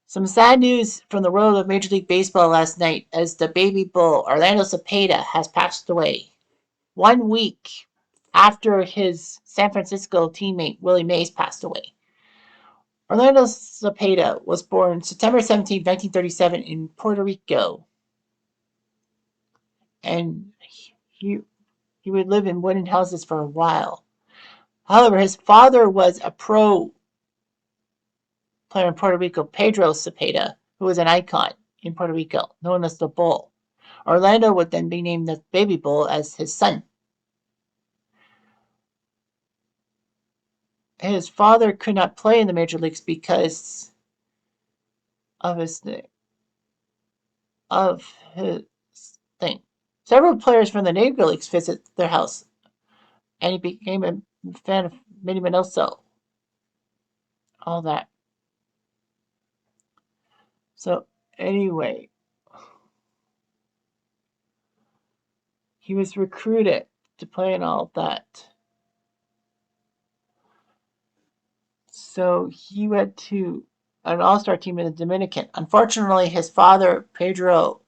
Some sad news from the world of Major League Baseball last night as the baby bull Orlando Cepeda has passed away. 1 week after his San Francisco teammate Willie Mays passed away. Orlando Cepeda was born September 17, 1937 in Puerto Rico. And he would live in wooden houses for a while. However, his father was a pro player in Puerto Rico, Pedro Cepeda, who was an icon in Puerto Rico, known as the Bull. Orlando would then be named the Baby Bull as his son. His father could not play in the major leagues because of his thing. Several players from the neighbor leagues visit their house, and he became a fan of Minnie Minoso. All that. So anyway, he was recruited to play in all that. So he went to an all-star team in the Dominican. Unfortunately, his father, Pedro,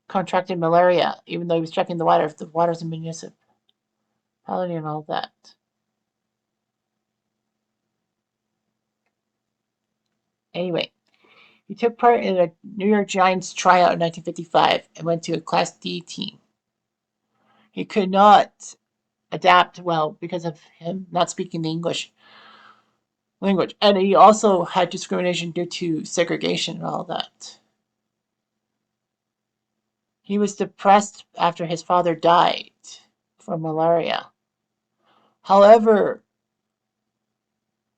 contracted malaria, even though he was checking the water, if the water's a municipality and all that. Anyway, he took part in a New York Giants tryout in 1955 and went to a Class D team. He could not adapt well because of him not speaking the English language. And he also had discrimination due to segregation and all that. He was depressed after his father died from malaria. However,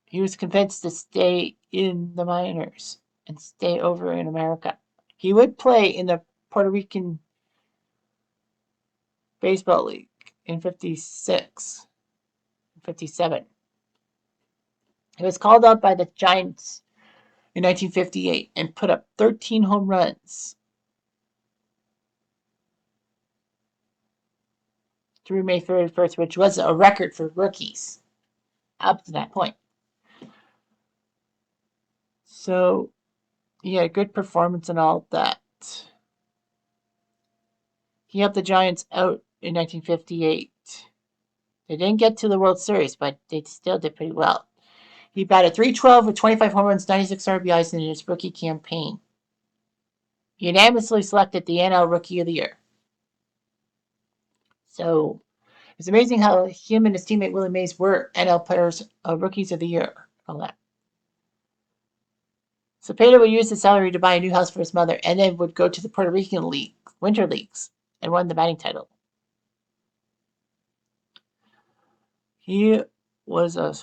he was convinced to stay in the minors and stay over in America. He would play in the Puerto Rican Baseball League in 56, 57. He was called up by the Giants in 1958 and put up 13 home runs through May 31st, which was a record for rookies up to that point. So, yeah, good performance and all that. He helped the Giants out in 1958. They didn't get to the World Series, but they still did pretty well. He batted .312 with 25 home runs, 96 RBIs in his rookie campaign. He unanimously selected the NL Rookie of the Year. So it's amazing how him and his teammate Willie Mays were NL players, Rookies of the Year. All that. Cepeda would use his salary to buy a new house for his mother, and then would go to the Puerto Rican League, Winter Leagues, and won the batting title. He was a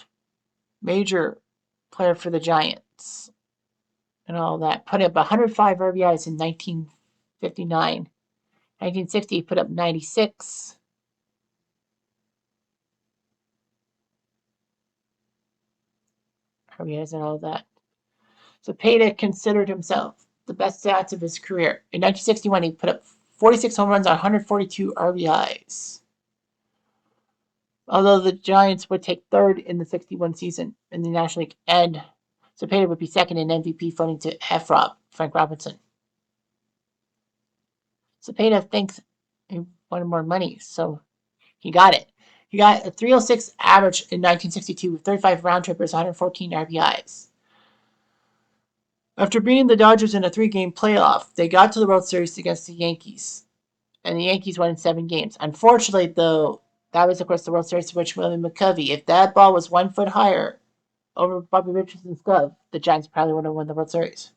major player for the Giants and all that. Put up 105 RBIs in 1959. 1960, he put up 96. RBIs and all that. Cepeda considered himself the best stats of his career. In 1961, he put up 46 home runs on 142 RBIs. Although the Giants would take third in the 61 season in the National League, and Cepeda would be second in MVP voting to F-Rob, Frank Robinson. Cepeda thinks he wanted more money, so he got it. He got a 306 average in 1962 with 35 round trippers, 114 RBIs. After beating the Dodgers in a 3-game playoff, they got to the World Series against the Yankees, and the Yankees won in 7 games. Unfortunately, though, that was, of course, the World Series for which Willie McCovey. If that ball was 1 foot higher over Bobby Richardson's glove, the Giants probably would have won the World Series.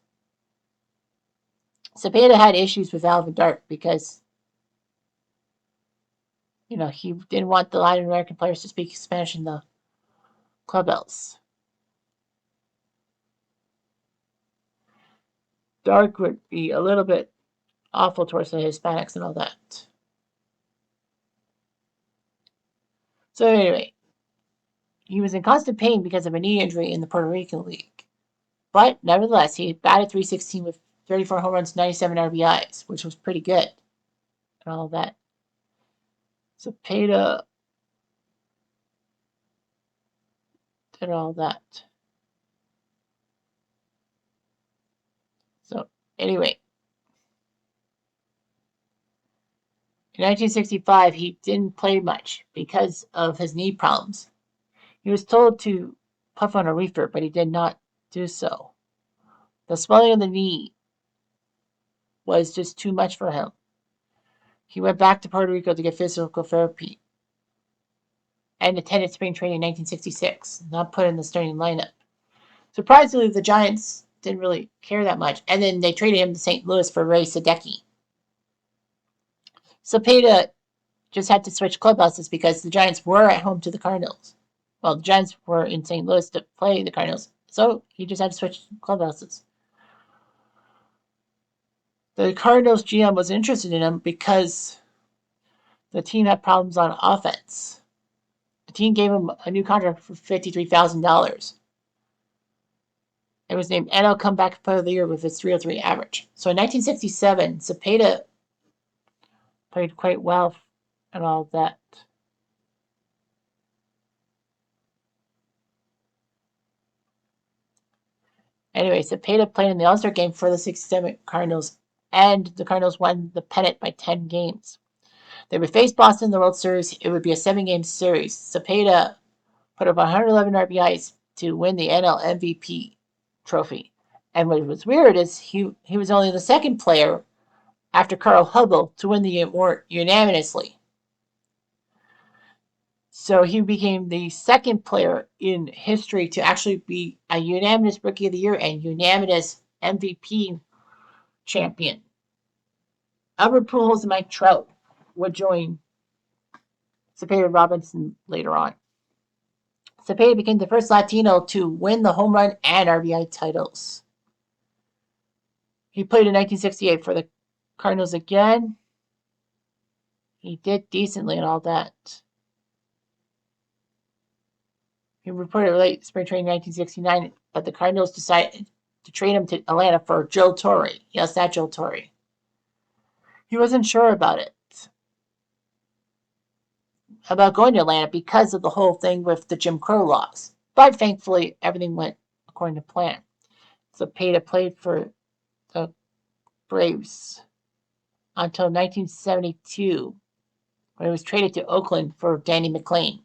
Cepeda had issues with Alvin Dark because, he didn't want the Latin American players to speak Spanish in the clubhouse. Dark would be a little bit awful towards the Hispanics and all that. So anyway, he was in constant pain because of a knee injury in the Puerto Rican League. But nevertheless, he batted .316 with 34 home runs, 97 RBIs, which was pretty good. And all that. Cepeda did all that. So, anyway, in 1965, he didn't play much because of his knee problems. He was told to puff on a reefer, but he did not do so. The swelling of the knee was just too much for him. He went back to Puerto Rico to get physical therapy and attended spring training in 1966, not put in the starting lineup. Surprisingly, the Giants didn't really care that much, and then they traded him to St. Louis for Ray Sadecki. Cepeda just had to switch clubhouses because the Giants were at home to the Cardinals. Well, the Giants were in St. Louis to play the Cardinals, so he just had to switch clubhouses. The Cardinals GM was interested in him because the team had problems on offense. The team gave him a new contract for $53,000. It was named NL Comeback Player of the Year with its 303 average. So in 1967, Cepeda played quite well and all that. Anyway, Cepeda played in the All-Star game for the 67 Cardinals, and the Cardinals won the pennant by 10 games. They would face Boston in the World Series. It would be a 7-game series. Cepeda put up 111 RBIs to win the NL MVP trophy. And what was weird is he was only the second player after Carl Hubble to win the award unanimously. So he became the second player in history to actually be a unanimous Rookie of the Year and unanimous MVP champion. Albert Pujols and Mike Trout would join Cepeda Robinson later on. Cepeda became the first Latino to win the home run and RBI titles. He played in 1968 for the Cardinals again. He did decently and all that. He reported late spring training in 1969, but the Cardinals decided to trade him to Atlanta for Joe Torre. Yes, that Joe Torre. He wasn't sure about going to Atlanta because of the whole thing with the Jim Crow laws. But thankfully, everything went according to plan. Cepeda played for the Braves until 1972, when he was traded to Oakland for Danny McLean.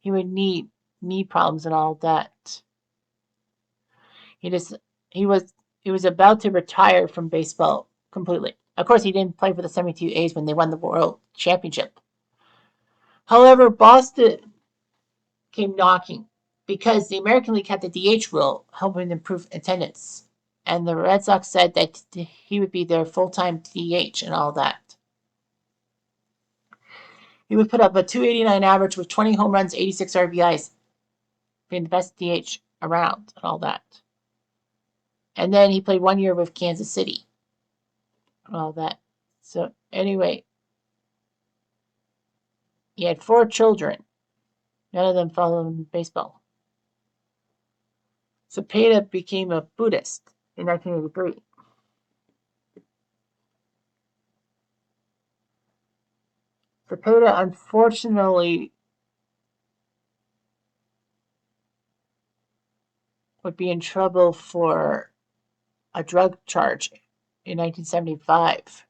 He would need knee problems and all that. He was about to retire from baseball completely. Of course, he didn't play for the 72 A's when they won the World Championship. However, Boston came knocking because the American League had the DH rule, helping improve attendance. And the Red Sox said that he would be their full-time DH and all that. He would put up a .289 average with 20 home runs, 86 RBIs, being the best DH around and all that. And then he played 1 year with Kansas City and all that. So anyway, he had 4 children. None of them followed baseball. Cepeda became a Buddhist in 1983. Cepeda unfortunately would be in trouble for a drug charge in 1975.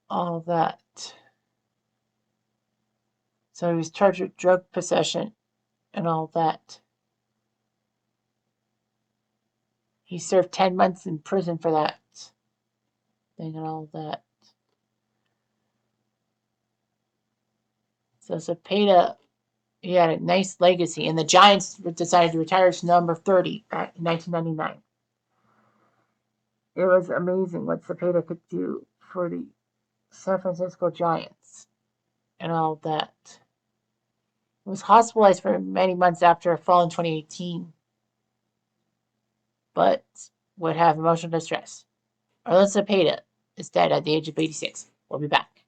All that. So he was charged with drug possession and all that. He served 10 months in prison for that thing and all that. So Cepeda, he had a nice legacy, and the Giants decided to retire his number 30 back in 1999. It was amazing what Cepeda could do for the San Francisco Giants and all that. He was hospitalized for many months after a fall in 2018, but would have emotional distress. Arlen Cepeda is dead at the age of 86. We'll be back.